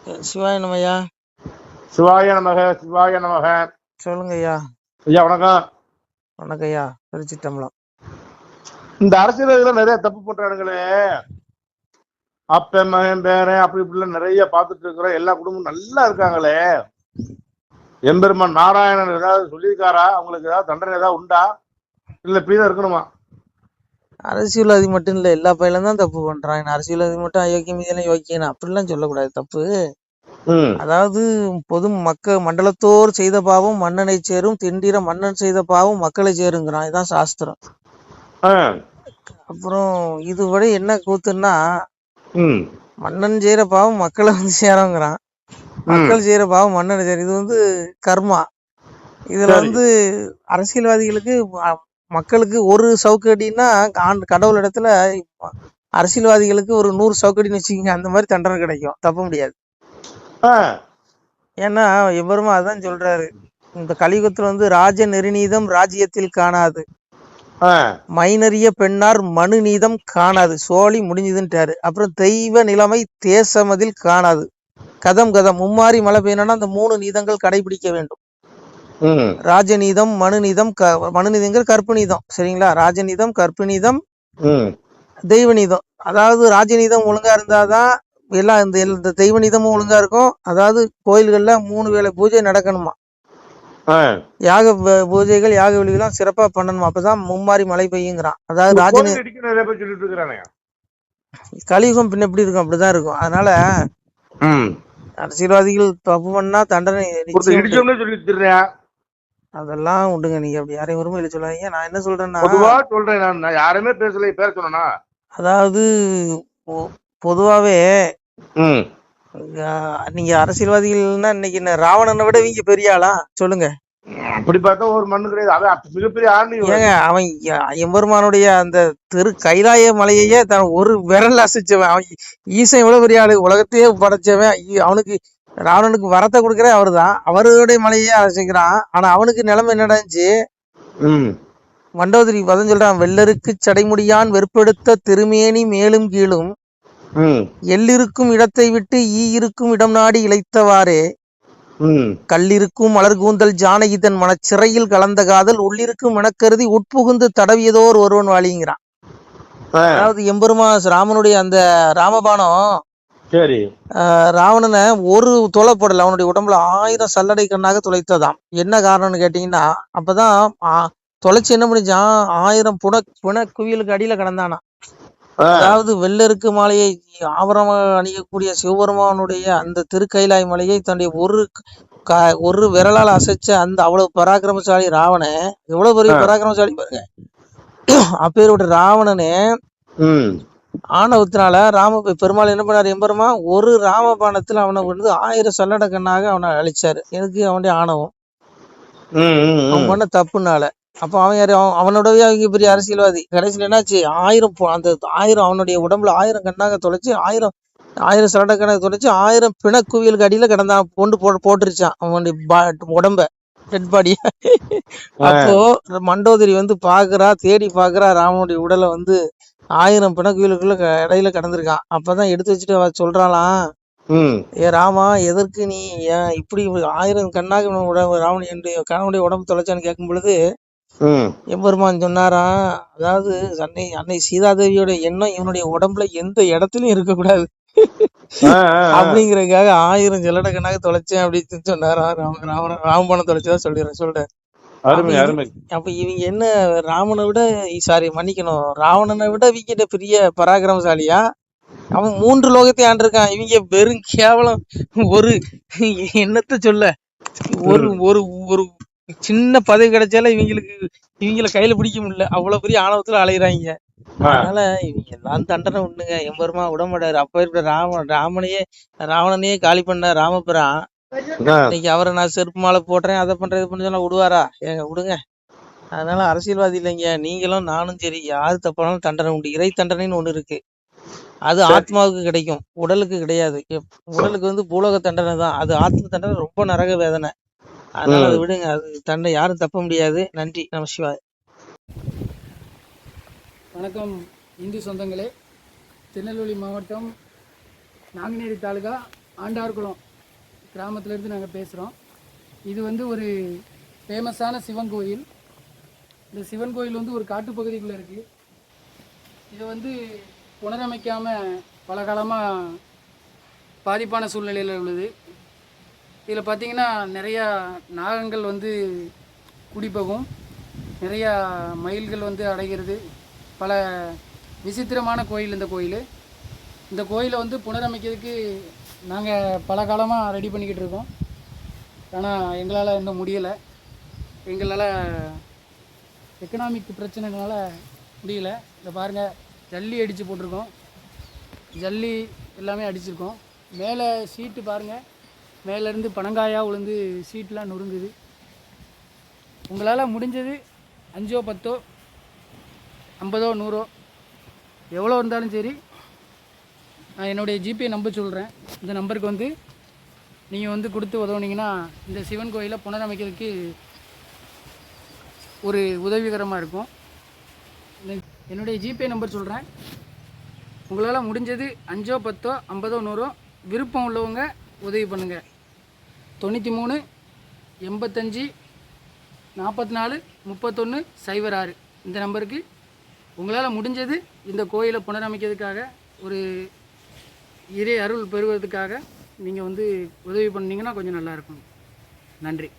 சிவாய நமயா. சிவாய நமக, சிவாய நமக. சொல்லுங்க ஐயா. ஐயா வணக்கம். வணக்கம் ஐயா. திருச்சிட்டம்பலம். இந்த அரசியல் நிறைய தப்பு பண்றானுங்களே, அப்ப மகன் பேரன் அப்படி இப்படிலாம் நிறைய பார்த்துட்டு இருக்கிறோம். எல்லா குடும்பமும் நல்லா இருக்காங்களே, எம்பெருமான் நாராயணன் ஏதாவது சொல்லியிருக்காரா? அவங்களுக்கு ஏதாவது தண்டனை ஏதாவது உண்டா, இல்ல இப்படிதான் இருக்கணுமா? அரசியல்வாதி மட்டும் இல்ல, எல்லா பயிலும் தான் தப்பு பண்றான். அரசியல்வாதி மட்டும் அயோக்கியம், இதெல்லாம் யோக்கியம் அப்படிலாம் சொல்லக்கூடாது. தப்பு அதாவது பொது மண்டலத்தோர் செய்த பாவம் மன்னனை சேரும், திண்டிர மன்னன் செய்த பாவம் மக்களை சேருங்கிறான். இதுதான் சாஸ்திரம். அப்புறம் இதுவரை என்ன கூத்துன்னா, மன்னன் செய்யற பாவம் மக்களை வந்து சேரங்கிறான், மக்கள் செய்யற பாவம் மன்னனை சேரும். இது வந்து கர்மா. இதுல வந்து அரசியல்வாதிகளுக்கு மக்களுக்கு ஒரு சவுக்கடின்னா கடவுள் இடத்துல அரசியல்வாதிகளுக்கு ஒரு 100 சவுக்கடின்னு வச்சுக்கோங்க, அந்த மாதிரி தண்டனை கிடைக்கும். தப்ப முடியாது. ஏன்னா எவருமா அதான் சொல்றாரு, இந்த கலியுகத்துல வந்து ராஜ நெறிநீதம் ராஜ்யத்தில் காணாது, மைனறிய பெண்ணார் மனு நீதம் காணாது, சோழி முடிஞ்சதுன்ட்டாரு. அப்புறம் தெய்வ நிலைமை தேசமதில் காணாது, கதம் மும்மாரி மழை பெய்யணும்னா அந்த 3 நீதங்கள் கடைபிடிக்க வேண்டும். ராஜநீதம், மனுநீதம். மனுநீதங்கிற கற்பு நீதம், சரிங்களா? ராஜநீதம், கற்பு நீதம், தெய்வ நீதம். அதாவது ராஜநீதம் ஒழுங்கா இருந்தாதான் எல்லாம் இந்த தெய்வ நீதமும் ஒழுங்கா இருக்கும். அதாவது கோயில்கள்ல 3 வேளை பூஜை நடக்கணுமா, யாக பூஜைகள் யாக வெளிகள்லாம் சிறப்பா பண்ணணுமா, அப்பதான் மும்மாரி மழை பெய்யுங்கிறான். அதாவது கலியுகம் பின்ன எப்படி இருக்கும், அப்படிதான் இருக்கும். அதனால அரசியல்வாதிகள் தப்பு பண்ணா தண்டனை அதெல்லாம் உண்டுங்க. நீங்க அப்படி யாரையும் உரிமையில சொல்லாதீங்க. நான் என்ன சொல்றேன்னா, பொதுவா சொல்றேன், நான் யாருமே பேசல, பேர் சொன்னா. அதாவது பொதுவாவே நீங்க அரசியல்வாதிகள்னா இன்னைக்கு ராவணனை விட இவங்க பெரிய ஆளா சொல்லுங்க? அப்படி பார்த்தா ஒரு மண்ணு கிடையாது, மிகப்பெரிய ஆண்டு. ஏங்க அவன் எம்பெருமானுடைய அந்த கைலாய மலையையே தன் ஒரு விரல் அசைச்சவன். அவன் ஈசன் எவ்வளவு பெரிய ஆளு, உலகத்தையே படைச்சவன். அவனுக்கு ராவணனுக்கு வரத்தை கொடுக்கறே அவரு தான். அவருடைய மலையே அசைக்கிறான். ஆனா அவனுக்கு நிலைமை என்னடாச்சு, மண்டோதரி பதம் சொல்றான், வெள்ளருக்கு சடைமுடியான் வெறுப்பெடுத்த திருமேனி மேலும் கீழும் எல்லிருக்கும் இடத்தை விட்டு ஈ இருக்கும் இடம் நாடி இழைத்தவாறே, கல்லிருக்கும் மலர் கூந்தல் ஜானகிதன் மனச்சிறையில் கலந்த காதல் உள்ளிருக்கும் மனக்கருதி உட்புகுந்து தடவியதோர் ஒருவன் வாழிங்கிறான். அதாவது எம்பெருமா ராமனுடைய அந்த ராமபானம் ராவணனை ஒரு தொலை போடல, அவனுடைய உடம்புல 1000 சல்லடை கண்ணாக துளைத்ததாம். என்ன காரணம்னு கேட்டீங்கன்னா, அப்பதான் தொலைச்சு என்ன முடிஞ்சான், 1000 புன குவியலுக்கு அடியில கிடந்தானா. அதாவது வெள்ளருக்கு மாலையை ஆபரணமாக அணியக்கூடிய சிவபெருமானுடைய அந்த திருக்கைலாய் மலையை தன்னுடைய ஒரு விரலால் அசைச்ச அந்த அவ்வளவு பராக்கிரமசாலி ராவணன். எவ்வளவு பெரிய பராக்கிரமசாலி பாருங்க. அப்பேரோட ராவணனே ஆணவத்தினால பெருமாள் என்ன பண்ணாரு, எம்பெருமா ஒரு ராமபானத்துல அவனை வந்து 1000 சல்லட கண்ணாக அவனை அழிச்சாரு. எனக்கு அவனுடைய ஆணவம், அவன் பண்ண தப்புனால. அப்ப அவன் யாரு, அவனோடவே அவங்க பெரிய அரசியல்வாதி. கடைசியில் என்னாச்சு, 1000 அவனுடைய உடம்புல 1000 கண்ணாக தொலைச்சு 1000 சல்லட கண்ணாக தொலைச்சு 1000 பிணக்குவியலுக்கு அடியில கிடந்தான். போட்டுருச்சான் அவனுடைய உடம்ப, டெட் பாடி. அப்போ மண்டோதரி வந்து தேடி பாக்குறா ராமனுடைய உடலை வந்து 1000 பிணக்குவியலுக்குள்ள இடையில கடந்திருக்கான். அப்பதான் எடுத்து வச்சுட்டு சொல்றாளாம், ஏ ராமா, எதற்கு நீ இப்படி 1000 கண்ணாக ராவணன் என்னுடைய கணவனுடைய உடம்பு தொலைச்சான்னு கேட்கும் பொழுது எம்பெருமான் சொன்னாராம், அதாவது அன்னை சீதாதேவியோட எண்ணம் இவனுடைய உடம்புல எந்த இடத்துலயும் இருக்கக்கூடாது அப்படிங்கறதுக்காக 1000 ஜல்லட கண்ணாக தொலைச்சேன் அப்படின்னு சொன்னாராம். ராமபானம் தொலைச்சதா சொல்றேன். அப்ப இவங்க என்ன, ராமனை விட மன்னிக்கணும், ராவணனை விட இவங்க பெரிய பராக்கிரமசாலியா? அவன் 3 லோகத்தை ஆண்டிருக்கான். இவங்க வெறும் கேவலம் ஒரு என்னத்த சொல்ல, ஒரு ஒரு சின்ன பதவி கிடைச்சால இவங்கள கையில பிடிக்க முடியல, அவ்வளவு பெரிய ஆணவத்துல அலையிறாங்க. அதனால இவங்க எல்லாம் தண்டனை உண்டுங்க. எம்பெருமா விடமாட்டாரு. அப்ப இருக்கிற ராவணனையே காலி பண்ண ராமபிரான் இன்னைக்கு அவரை நான் செருப்பு மாலை போடுறேன், அதை பண்றது பண்ண விடுவாரா? ஏங்க விடுங்க. அதனால அரசியல்வாதி இல்லைங்க, நீங்களும் நானும் சரி, யாரு தப்பானாலும் தண்டனை உண்டு. இறை தண்டனைன்னு ஒண்ணு இருக்கு, அது ஆத்மாவுக்கு கிடைக்கும், உடலுக்கு கிடையாது. உடலுக்கு வந்து பூலோக தண்டனை தான், அது ஆத்ம தண்டனை ரொம்ப நரக வேதனை. அதனால அதை விடுங்க, அது தண்டனை யாரும் தப்ப முடியாது. நன்றி, நமசிவாய். வணக்கம் இந்து சொந்தங்களே. திருநெல்வேலி மாவட்டம் நாங்குநேரி தாலுகா ஆண்டார்குளம் கிராமத்திலேருந்து நாங்கள் பேசுகிறோம். இது வந்து ஒரு ஃபேமஸான சிவன் கோயில். இந்த சிவன் கோயில் வந்து ஒரு காட்டுப்பகுதிக்குள்ளே இருக்குது. இதை வந்து புனரமைக்காமல் பல காலமாக பாதிப்பான சூழ்நிலையில் உள்ளது. இதில் பார்த்திங்கன்னா நிறையா நாகங்கள் வந்து குடிபோகும், நிறையா மயில்கள் வந்து அடைகிறது. பல விசித்திரமான கோயில் இந்த கோயில். இந்த கோயிலை வந்து புனரமைக்கிறதுக்கு நாங்கள் பல காலமாக ரெடி பண்ணிக்கிட்டு இருக்கோம். ஆனால் எங்களால் இன்னும் முடியலை. எங்களால் எக்கனாமிக் பிரச்சனைனால முடியல. இதை பாருங்கள், ஜல்லி அடித்து போட்டிருக்கோம், ஜல்லி எல்லாமே அடிச்சிருக்கோம். மேலே சீட்டு பாருங்கள், மேலேருந்து பனங்காயாக விழுந்து சீட்டெலாம் நொறுங்குது. உங்களால் முடிஞ்சது 5 10 50 100 எவ்வளோ இருந்தாலும் சரி, நான் என்னுடைய ஜிபே நம்பர் சொல்கிறேன். இந்த நம்பருக்கு வந்து நீங்கள் வந்து கொடுத்து உதவுனீங்கன்னா இந்த சிவன் கோயிலை புனரமைக்கிறதுக்கு ஒரு உதவிகரமாக இருக்கும். என்னுடைய ஜிபே நம்பர் சொல்கிறேன். உங்களால் முடிஞ்சது 5 10 50 100 விருப்பம் உள்ளவங்க உதவி பண்ணுங்கள். 93 85 44 31 06 இந்த நம்பருக்கு உங்களால் முடிஞ்சது இந்த கோயிலை புனரமைக்கிறதுக்காக, ஒரு இறை அருள் பெறுவதற்காக நீங்கள் வந்து உதவி பண்ணிங்கன்னா கொஞ்சம் நல்லாயிருக்கும். நன்றி.